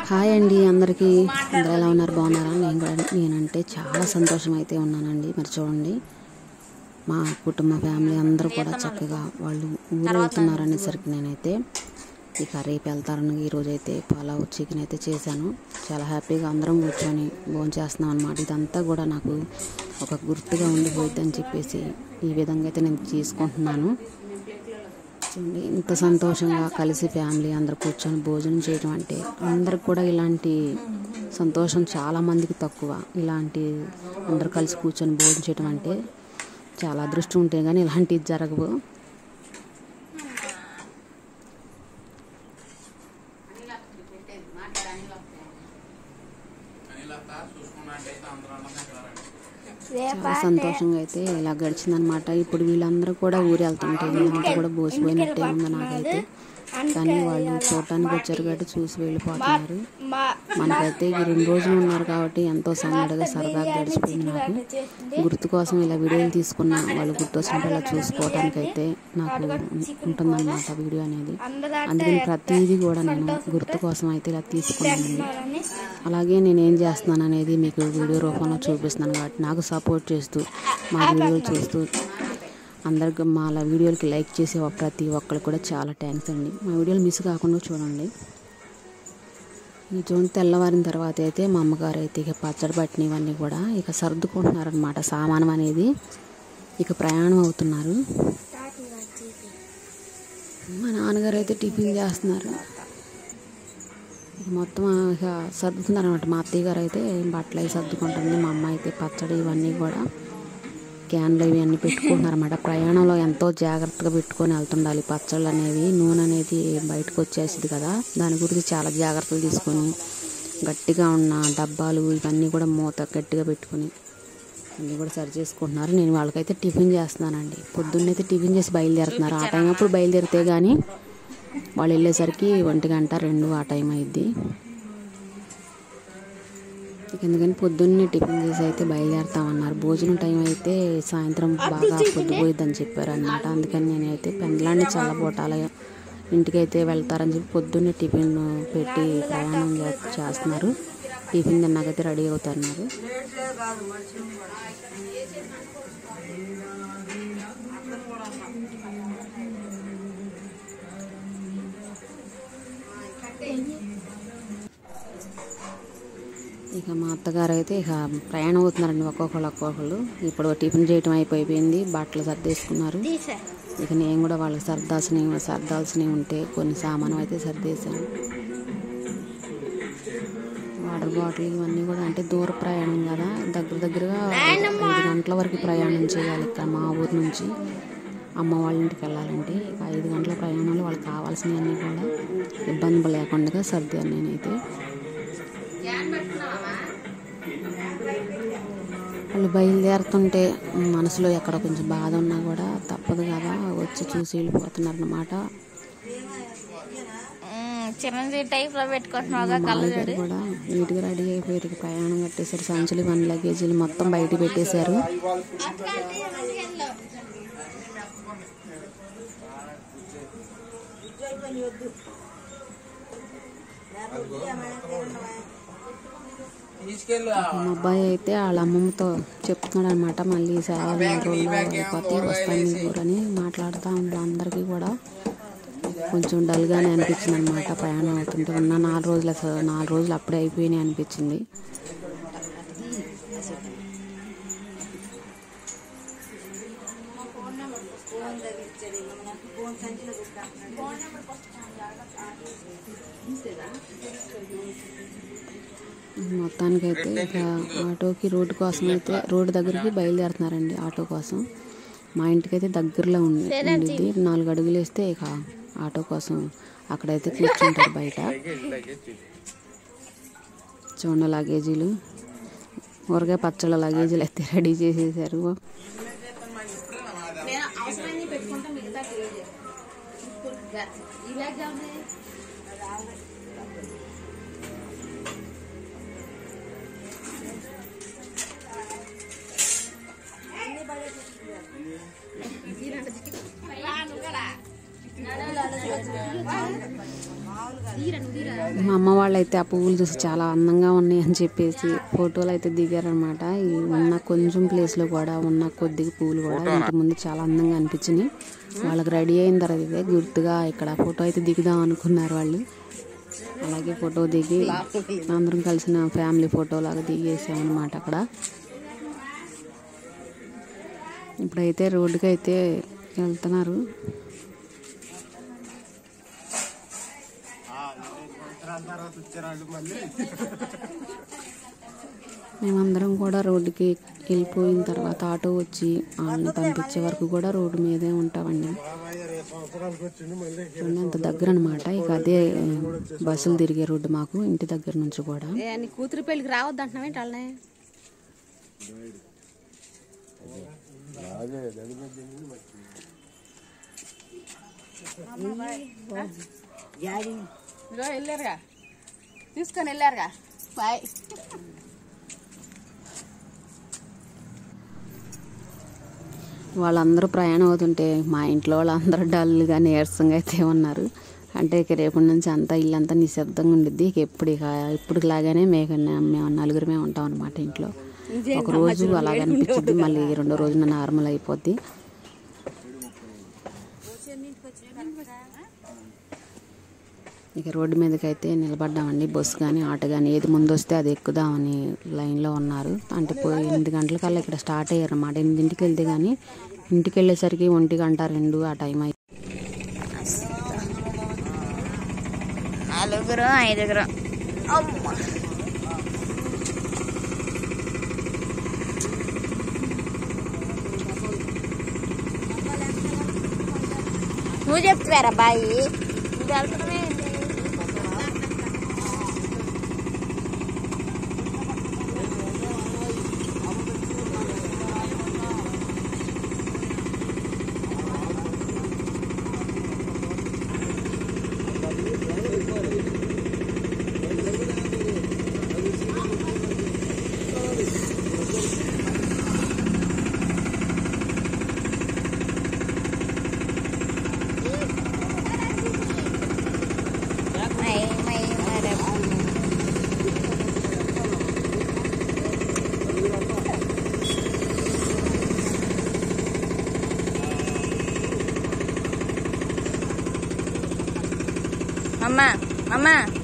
Hi అండి అందరికీ. అందరూ ఎలా ఉన్నారు? బాగున్నారా? నేనంటే చాలా సంతోషం అయితే ఉన్నానండి. మరి చూడండి, మా కుటుంబ ఫ్యామిలీ అందరూ కూడా చక్కగా వాళ్ళు ఊరు వెళ్తున్నారు అనేసరికి నేనైతే ఇక రేపు వెళ్తారని ఈరోజైతే పలావ్ చికెన్ అయితే చేశాను. చాలా హ్యాపీగా అందరం కూర్చొని భోంచేస్తున్నాం అన్నమాట. ఇదంతా కూడా నాకు ఒక గుర్తుగా ఉండిపోయింది అని చెప్పేసి ఈ విధంగా అయితే నేను తీసుకుంటున్నాను. చూడండి, ఇంత సంతోషంగా కలిసి ఫ్యామిలీ అందరు కూర్చొని భోజనం చేయడం అంటే అందరికి కూడా ఇలాంటి సంతోషం చాలామందికి తక్కువ. ఇలాంటి అందరు కలిసి కూర్చొని భోజనం చేయడం అంటే చాలా అదృష్టం ఉంటే కానీ ఇలాంటివి జరగవు. చాలా సంతోషంగా అయితే ఇలా గడిచిందనమాట. ఇప్పుడు వీళ్ళందరూ కూడా ఊరు వెళ్తుంటే వీళ్ళంతా కూడా బోసిపోయినట్టే ఉంది నాకైతే. కానీ వాళ్ళు చూడటానికి వచ్చారు కాబట్టి చూసి వెళ్ళిపోతున్నారు. మనకైతే ఈ 2 రోజులు ఉన్నారు కాబట్టి ఎంతో సందడిగా సరదాగా గడిచిపోయింది. నాకు గుర్తు కోసం ఇలా వీడియోలు తీసుకున్న వాళ్ళు గుర్తొచ్చినప్పుడు ఇలా చూసుకోవడానికి అయితే నాకు ఉంటుందన్నమాట వీడియో అనేది. అందుకని ప్రతిదీ కూడా నేను గుర్తు కోసం అయితే ఇలా తీసుకున్నానండి. అలాగే నేను ఏం చేస్తున్నాను అనేది మీకు వీడియో రూపంలో చూపిస్తున్నాను కాబట్టి నాకు సపోర్ట్ చేస్తూ మా వీడియోలు చూస్తూ అందరికి మా వీడియోలకి లైక్ చేసే ప్రతి ఒక్కరు కూడా చాలా థ్యాంక్స్ అండి. మా వీడియోలు మిస్ కాకుండా చూడండి. ఈ చూడండి, తెల్లవారిన తర్వాత అయితే మా అమ్మగారు అయితే ఇక పచ్చడి పట్టినవన్నీ కూడా ఇక సర్దుకుంటున్నారనమాట. సామానం అనేది ఇక ప్రయాణం అవుతున్నారు. మా నాన్నగారు అయితే టిఫిన్ చేస్తున్నారు. మొత్తం ఇక సర్దుతున్నారు అనమాట. మా అత్తయ్య గారు అయితే బట్టలు అవి సర్దుకుంటుంది. మా అమ్మ అయితే పచ్చడి ఇవన్నీ కూడా క్యాన్లు ఇవన్నీ పెట్టుకుంటున్నారన్నమాట. ప్రయాణంలో ఎంతో జాగ్రత్తగా పెట్టుకొని వెళ్తుండాలి. పచ్చళ్ళు అనేవి నూనె అనేది బయటకు వచ్చేసింది కదా, దాని గురించి చాలా జాగ్రత్తలు తీసుకొని గట్టిగా ఉన్న డబ్బాలు ఇవన్నీ కూడా మూత గట్టిగా పెట్టుకొని అన్నీ కూడా సరి చేసుకుంటున్నారు. నేను వాళ్ళకైతే టిఫిన్ చేస్తున్నానండి. పొద్దున్నైతే టిఫిన్ చేసి బయలుదేరుతున్నారు. ఆ టైం అప్పుడు బయలుదేరితే కానీ వాళ్ళు వెళ్ళేసరికి 1 గంట 2 ఆ టైం అయింది. ఎందుకని పొద్దున్నే టిఫిన్ చేసి అయితే బయలుదేరుతామన్నారు. భోజనం టైం అయితే సాయంత్రం బాగా పొద్దుపోయిద్దని చెప్పారు అనమాట. అందుకని నేనైతే పెందలాన్ని చల్లబోటాల ఇంటికైతే వెళ్తారని చెప్పి పొద్దున్నే టిఫిన్ పెట్టి ప్రయాణం చేస్తున్నారు. టిఫిన్ తిన్నాకైతే రెడీ అవుతున్నారు. ఇక మా అత్తగారు అయితే ఇక ప్రయాణం అవుతున్నారండి. ఒక్కొక్కళ్ళు ఇప్పుడు టిఫిన్ చేయటం అయిపోయింది. బట్టలు సర్దేసుకున్నారు. ఇక నేను కూడా వాళ్ళకి సర్దాల్సినవి ఉంటే కొన్ని సామాను అయితే సర్దేశాను. వాటర్ బాటిల్ ఇవన్నీ కూడా అంటే దూర ప్రయాణం కదా, దగ్గరగా 5 గంటల వరకు ప్రయాణం చేయాలి. ఇక్కడ మా ఊరు నుంచి అమ్మ వాళ్ళ ఇంటికి వెళ్ళాలంటే ఇక 5 గంటల ప్రయాణంలో వాళ్ళకి కావాల్సినవన్నీ కూడా ఇబ్బంది లేకుండా సర్దాను నేనైతే. వాళ్ళు బయలుదేరుతుంటే మనసులో ఎక్కడ కొంచెం బాధ ఉన్నా కూడా తప్పదు కదా, వచ్చి చూసి వెళ్ళిపోతున్నారు అన్నమాట. కూడా నీట్గా రెడీ అయిపోయారు. ప్రయాణం కట్టేసారు. సంచులు 1 లగేజీలు మొత్తం బయట పెట్టేశారు. మా అబ్బాయి అయితే వాళ్ళ అమ్మమ్మతో చెప్తున్నాడు అనమాట. మళ్ళీ సేవలు 4 రోజులు అయిపోతే వస్తాను మీ ఊరని మాట్లాడుతూ ఉన్నాడు. అందరికీ కూడా కొంచెం డల్గానే అనిపించింది అనమాట. ప్రయాణం అవుతుంటే ఉన్న 4 రోజులు అప్పుడే అయిపోయినాయి అనిపించింది. మొత్తానికైతే ఇక ఆటోకి రోడ్డు దగ్గరికి బయలుదేరుతున్నారండి. ఆటో కోసం మా ఇంటికైతే దగ్గరలో ఉండిద్ది. 4 అడుగులు వేస్తే ఇక ఆటో కోసం అక్కడైతే కూర్చుంటారు బయట. చూడండి, లగేజీలు ఊరగాయ పచ్చళ్ళ లగేజీలు అయితే రెడీ చేసేసారు. మా అమ్మ వాళ్ళ వాళ్ళు అయితే ఆ పువ్వులు చూసి చాలా అందంగా ఉన్నాయి అని చెప్పేసి ఫోటోలు అయితే దిగారనమాట. ఈ ఉన్న కొంచెం ప్లేస్లో కూడా ఉన్న కొద్దిగా పువ్వులు కూడా ఇంటి ముందు చాలా అందంగా అనిపించినాయి. వాళ్ళకి రెడీ అయిన తర్వాత ఇదే గుర్తుగా ఇక్కడ ఫోటో అయితే దిగుదాం అనుకున్నారు వాళ్ళు. అలాగే ఫోటో దిగి అందరం కలిసిన ఫ్యామిలీ ఫోటో లాగా దిగేసామన్నమాట అక్కడ. ఇప్పుడైతే రోడ్డుకి అయితే వెళ్తున్నారు. మేమందరం కూడా రోడ్డుకి వెళ్ళిపోయిన తర్వాత ఆటో వచ్చి వాళ్ళని పంపించే వరకు కూడా రోడ్డు మీదే ఉంటామండి. అంత దగ్గర అనమాట. ఇక అదే బస్సులు తిరిగే రోడ్డు మాకు ఇంటి దగ్గర నుంచి కూడా. కూతురు పెళ్లికి రావద్దు అంటున్నావేంటి వాళ్ళని? వెళ్ళారుగా, తీసుకొని వెళ్ళారుగా. బాయ్. వాళ్ళందరూ ప్రయాణం అవుతుంటే మా ఇంట్లో వాళ్ళందరూ డల్గా నీరసంగా అయితే ఉన్నారు. అంటే ఇక రేపటి నుంచి అంతా ఇల్లంతా నిశ్శబ్దంగా ఉండిద్ది. ఇక ఇప్పుడు లాగానే మేము నలుగురమే ఉంటాం అనమాట ఇంట్లో. ఒక రోజు అలాగే అనిపించింది, మళ్ళీ రెండో రోజున నార్మల్ అయిపోద్ది. ఇక రోడ్డు మీదకి అయితే నిలబడ్డామండి. బస్సు కానీ ఆటో కానీ ఏది ముందు వస్తే అది ఎక్కుదామని లైన్లో ఉన్నారు. అంటే 8 గంటలకల్లా ఇక్కడ స్టార్ట్ అయ్యారు అన్నమాట. 8ంటికి వెళ్తే కానీ ఇంటికి వెళ్ళేసరికి 1 గంట 2 ఆ టైం అయింది. 4 5 నువ్వు చెప్తారా బాయి? Mama, mama.